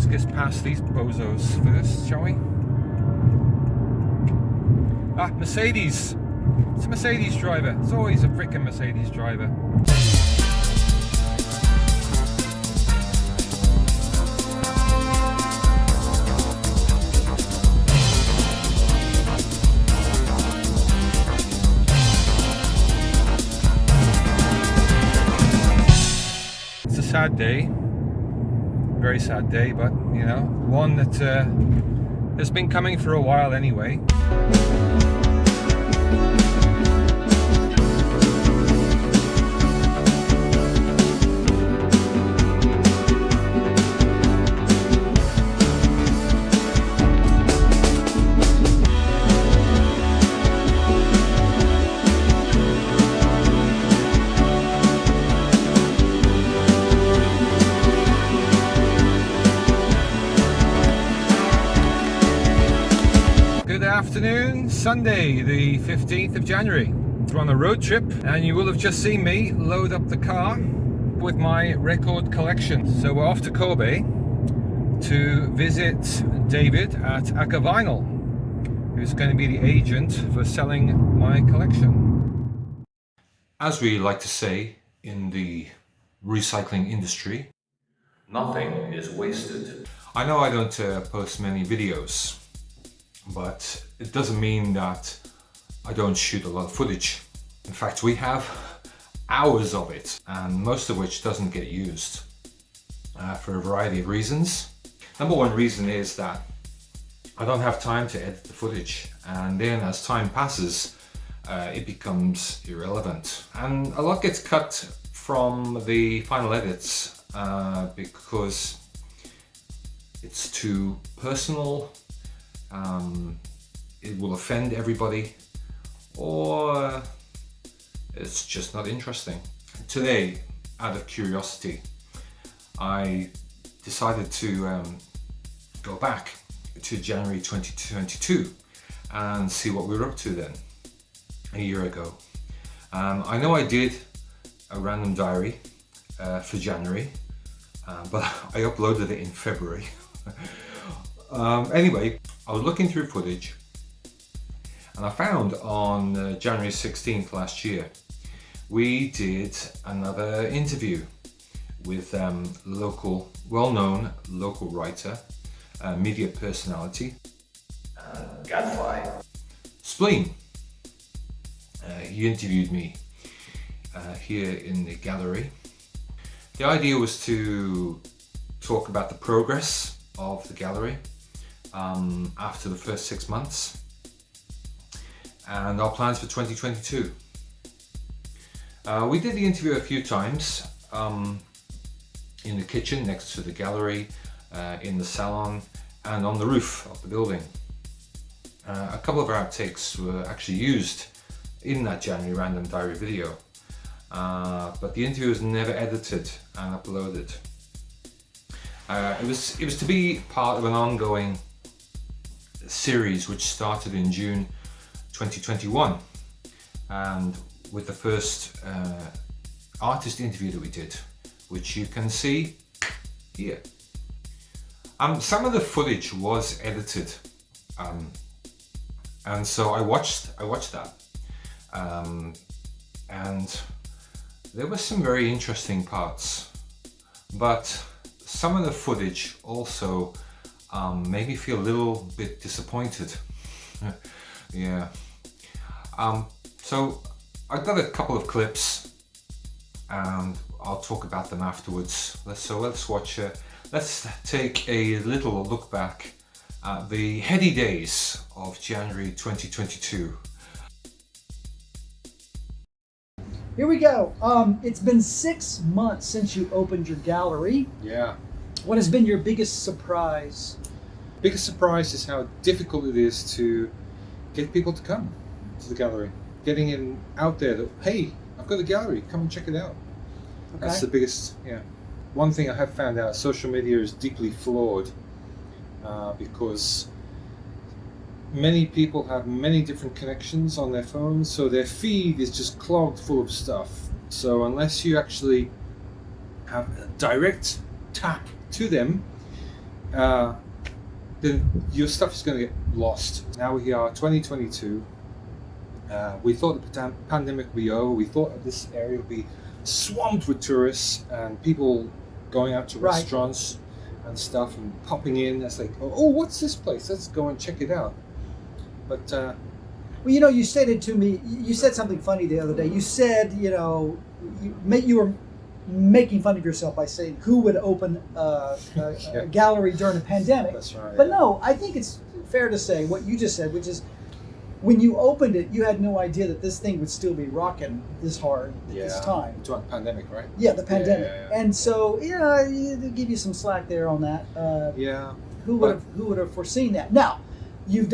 get past these bozos first, shall we? Ah, Mercedes! It's a Mercedes driver. It's always a frickin' Mercedes driver. It's a sad day. Very sad day, but you know, one that has been coming for a while anyway. Afternoon, Sunday the 15th of January. We're on a road trip and you will have just seen me load up the car with my record collection. So we're off to Kobe to visit David at Akavinyl, who's going to be the agent for selling my collection. As we like to say in the recycling industry, nothing is wasted. I know I don't post many videos, but it doesn't mean that I don't shoot a lot of footage. In fact, we have hours of it, and most of which doesn't get used for a variety of reasons. Number one reason is that I don't have time to edit the footage, and then as time passes, it becomes irrelevant. And a lot gets cut from the final edits because it's too personal. It will offend everybody, or it's just not interesting. Today, out of curiosity, I decided to go back to January 2022 and see what we were up to then, a year ago. I know I did a random diary for January, but I uploaded it in February. Anyway, I was looking through footage and I found on January 16th last year, we did another interview with well-known local writer, media personality, Gadfly, Spleen. He interviewed me here in the gallery. The idea was to talk about the progress of the gallery after the first 6 months and our plans for 2022. We did the interview a few times in the kitchen next to the gallery, in the salon, and on the roof of the building. A couple of our outtakes were actually used in that January random diary video, but the interview was never edited and uploaded. It was to be part of an ongoing series which started in June 2021, and with the first artist interview that we did, which you can see here. Some of the footage was edited, and so I watched that, and there were some very interesting parts, but some of the footage also made me feel a little bit disappointed. Yeah. So I've got a couple of clips and I'll talk about them afterwards. Let's watch. Let's take a little look back at the heady days of January 2022. Here we go. It's been 6 months since you opened your gallery. Yeah. What has been your biggest surprise? Biggest surprise is how difficult it is to get people to come to the gallery. Getting in out there that, hey, I've got a gallery, come and check it out. Okay. That's the biggest, yeah. One thing I have found out, social media is deeply flawed because many people have many different connections on their phones, so their feed is just clogged full of stuff. So unless you actually have a direct tap to them, then your stuff is going to get lost. Now we are 2022. We thought the pandemic would be over. We thought this area would be swamped with tourists and people going out to restaurants and stuff and popping in. It's like, oh, what's this place? Let's go and check it out. But well, you know, you stated to me, you said something funny the other day. You said, you know, you were making fun of yourself by saying who would open a gallery during a pandemic. That's right. But no, I think it's fair to say what you just said, which is when you opened it, you had no idea that this thing would still be rocking this hard at this time. During the pandemic, right? Yeah, the pandemic. And so, they give you some slack there on that. Who would have foreseen that? Now, you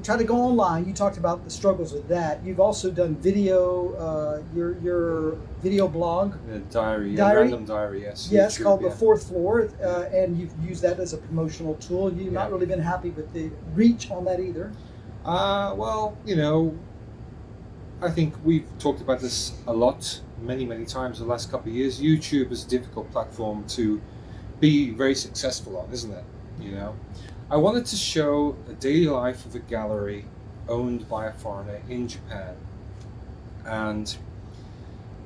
tried to go online. You talked about the struggles with that. You've also done video, your video blog. Diary, random diary, yes. Yes, YouTube, called The Fourth Floor, and you've used that as a promotional tool. You've not really been happy with the reach on that either. Well, you know, I think we've talked about this a lot, many times in the last couple of years. YouTube is a difficult platform to be very successful on, isn't it? You know, I wanted to show a daily life of a gallery owned by a foreigner in Japan, and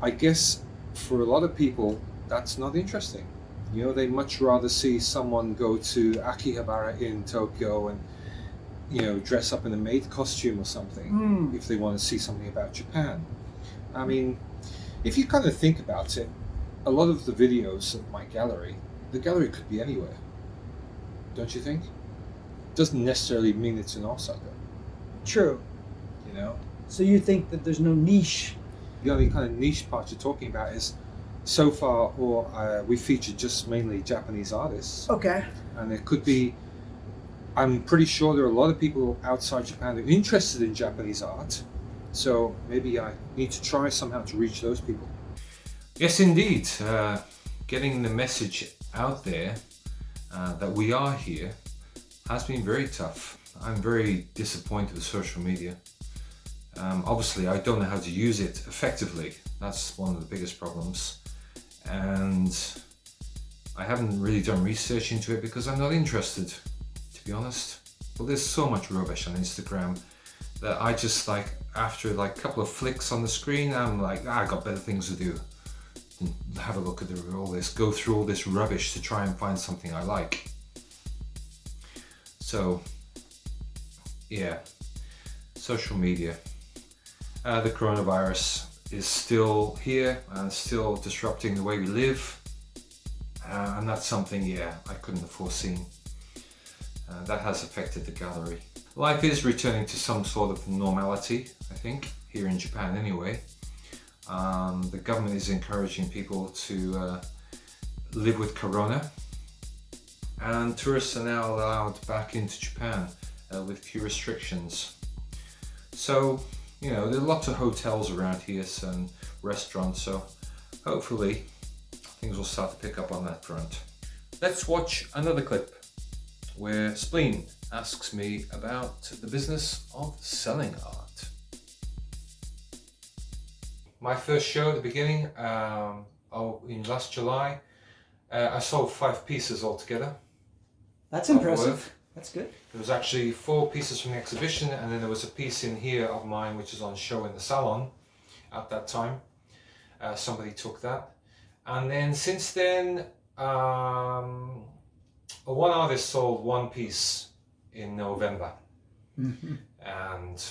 I guess for a lot of people that's not interesting. You know, they much rather see someone go to Akihabara in Tokyo and, you know, dress up in a maid costume or something if they want to see something about Japan. I mean, if you kind of think about it, a lot of the videos of my gallery, the gallery could be anywhere. Don't you think? Doesn't necessarily mean it's in Osaka. True. You know? So you think that there's no niche? The only kind of niche part you're talking about is so far, we featured just mainly Japanese artists. Okay. And it could be, I'm pretty sure there are a lot of people outside Japan that are interested in Japanese art. So maybe I need to try somehow to reach those people. Yes, indeed. Getting the message out there that we are here has been very tough. I'm very disappointed with social media. Obviously, I don't know how to use it effectively. That's one of the biggest problems. And I haven't really done research into it because I'm not interested, to be honest. Well, there's so much rubbish on Instagram that I just like, after like a couple of flicks on the screen, I'm like, I got better things to do. Have a look at all this, go through all this rubbish to try and find something I like. So, yeah, social media. The coronavirus is still here and still disrupting the way we live. And that's something, I couldn't have foreseen. That has affected the gallery. Life is returning to some sort of normality, I think, here in Japan anyway. The government is encouraging people to live with corona, and tourists are now allowed back into Japan with few restrictions. So, you know, there are lots of hotels around here and restaurants, so hopefully things will start to pick up on that front. Let's watch another clip where Spleen asks me about the business of selling art. My first show at the beginning, in last July, I sold 5 pieces altogether. That's impressive. That's good. There was actually 4 pieces from the exhibition, and then there was a piece in here of mine which is on show in the salon at that time. Somebody took that. And then since then, one artist sold 1 piece in November. Mm-hmm. And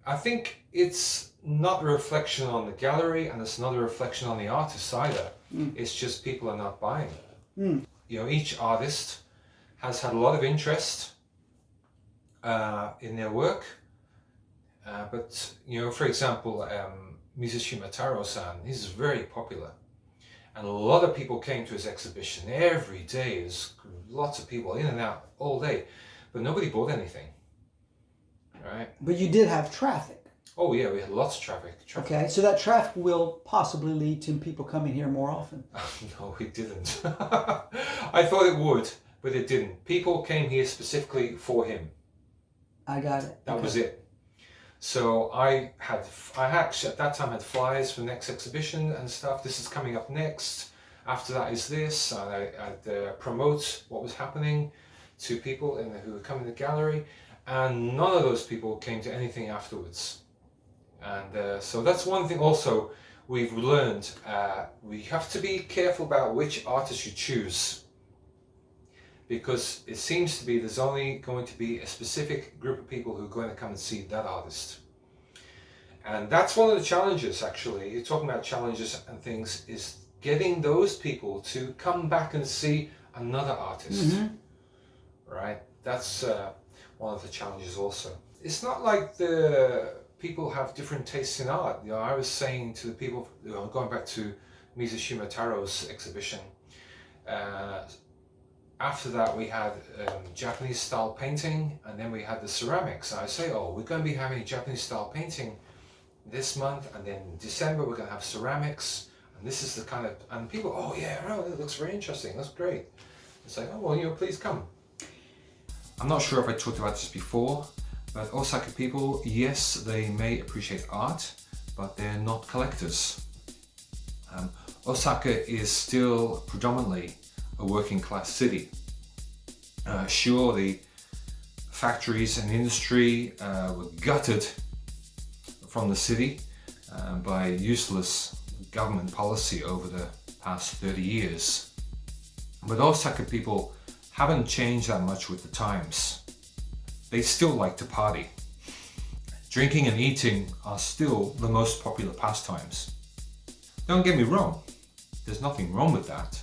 I think it's not a reflection on the gallery, and it's not a reflection on the artist either. It's just people are not buying it. You know, each artist has had a lot of interest in their work, but you know, for example, Mizushima Taro-san, he's very popular, and a lot of people came to his exhibition every day. There's lots of people in and out all day, but nobody bought anything. Right? But you did have traffic. Oh yeah, we had lots of traffic. Okay, so that traffic will possibly lead to people coming here more often. No, it didn't. I thought it would, but it didn't. People came here specifically for him. I got it. That was it. So I actually at that time had flyers for the next exhibition and stuff. This is coming up next. after that is this, and I'd promote what was happening to people who were coming to the gallery, and none of those people came to anything afterwards. And so that's one thing also we've learned. We have to be careful about which artists you choose, because it seems to be there's only going to be a specific group of people who are going to come and see that artist. And that's one of the challenges, actually. You're talking about challenges and things, is getting those people to come back and see another artist. Right? That's one of the challenges also. It's not like the people have different tastes in art. You know, I was saying to the people, you know, going back to Mizushima Taro's exhibition, after that we had Japanese style painting, and then we had the ceramics. And I say, oh, we're going to be having Japanese style painting this month, and then in December we're going to have ceramics, and this is the kind of, and people, oh yeah, oh, it looks very interesting, that's great. It's like, oh well, you know, please come. I'm not sure if I talked about this before, but Osaka people, yes, they may appreciate art, but they're not collectors. Osaka is still predominantly a working class city. Sure, the factories and industry were gutted from the city by useless government policy over the past 30 years. But Osaka people haven't changed that much with the times. They still like to party. Drinking and eating are still the most popular pastimes. Don't get me wrong, there's nothing wrong with that.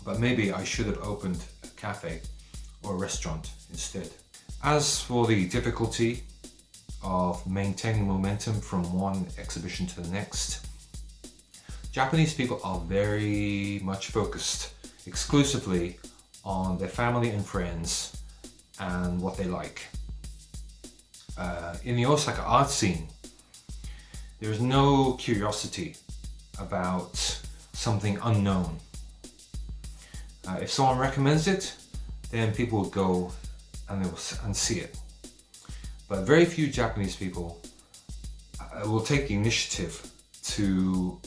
But maybe I should have opened a cafe or a restaurant instead. As for the difficulty of maintaining momentum from one exhibition to the next, Japanese people are very much focused exclusively on their family and friends and what they like. In the Osaka art scene, there is no curiosity about something unknown. If someone recommends it, then people will go and see it. But very few Japanese people will take the initiative to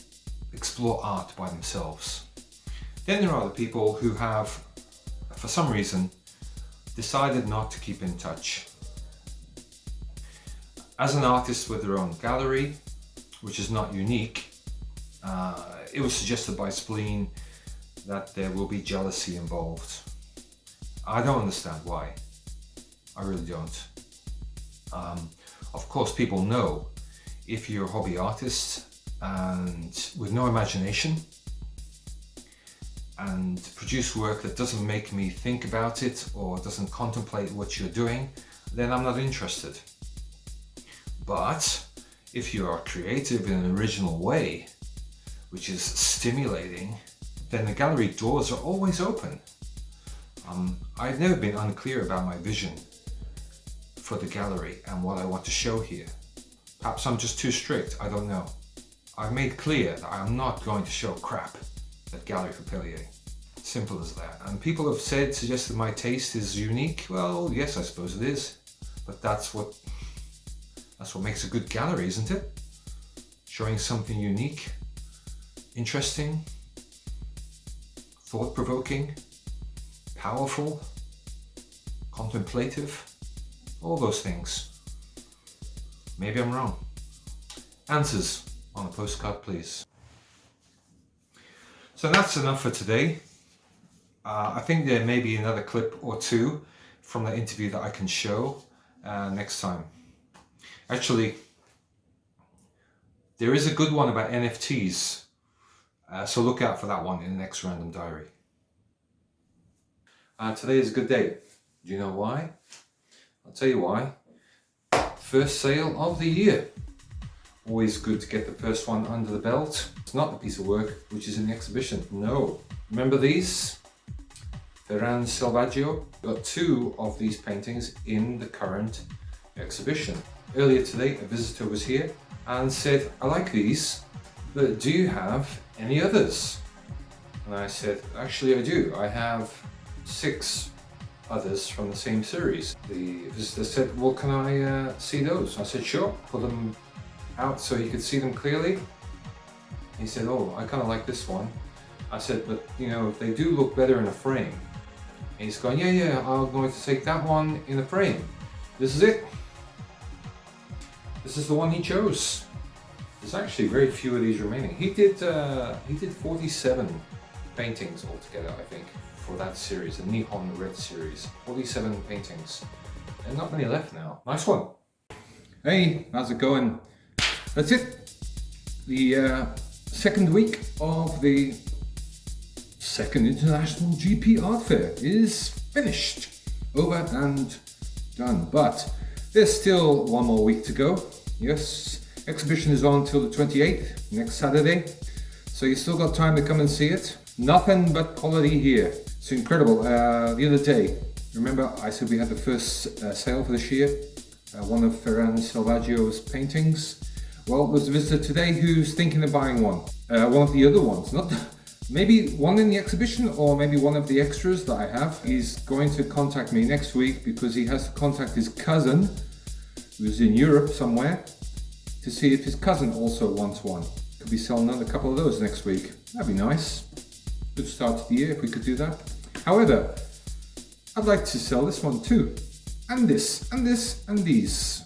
explore art by themselves. Then there are the people who have, for some reason, decided not to keep in touch. As an artist with their own gallery, which is not unique, it was suggested by Spleen that there will be jealousy involved. I don't understand why. I really don't. Of course, people know if you're a hobby artist and with no imagination and produce work that doesn't make me think about it or doesn't contemplate what you're doing, then I'm not interested. But if you are creative in an original way, which is stimulating, then the gallery doors are always open. I've never been unclear about my vision for the gallery and what I want to show here. Perhaps I'm just too strict, I don't know. I've made clear that I'm not going to show crap at Gallery Popelier. Simple as that. And people have suggested my taste is unique. Well, yes, I suppose it is. But that's what makes a good gallery, isn't it? Showing something unique, interesting, thought-provoking, powerful, contemplative, all those things. Maybe I'm wrong. Answers on a postcard, please. So that's enough for today. I think there may be another clip or two from the interview that I can show next time. Actually, there is a good one about NFTs, so look out for that one in the next Random Diary. Today is a good day. Do you know why? I'll tell you why. First sale of the year. Always good to get the first one under the belt. It's not the piece of work which is in the exhibition. No. Remember these? Ferran Selvaggio. We've got 2 of these paintings in the current exhibition. Earlier today, a visitor was here and said, I like these, but do you have any others? And I said, actually I do. I have 6 others from the same series. The visitor said, well, can I see those? I said, sure. Put them out so you could see them clearly. He said, oh, I kind of like this one. I said, but you know, they do look better in a frame. And he's going, yeah, I'm going to take that one in a frame. This is it. This is the one he chose. There's actually very few of these remaining. He did 47 paintings altogether, I think, for that series, the Nihon Red series. 47 paintings. And not many left now. Nice one. Hey, how's it going? That's it. The second week of the second International GP Art Fair is finished. Over and done. But there's still one more week to go. Yes, exhibition is on till the 28th, next Saturday. So you still got time to come and see it. Nothing but quality here. It's incredible. The other day, remember I said we had the first sale for this year? One of Ferran Selvaggio's paintings. Well, there's a visitor today who's thinking of buying one. One of the other ones. Maybe one in the exhibition or maybe one of the extras that I have. He's going to contact me next week because he has to contact his cousin, who's in Europe somewhere, to see if his cousin also wants one. Could be selling another couple of those next week. That'd be nice. Good start to the year if we could do that. However, I'd like to sell this one too. And this, and this, and these.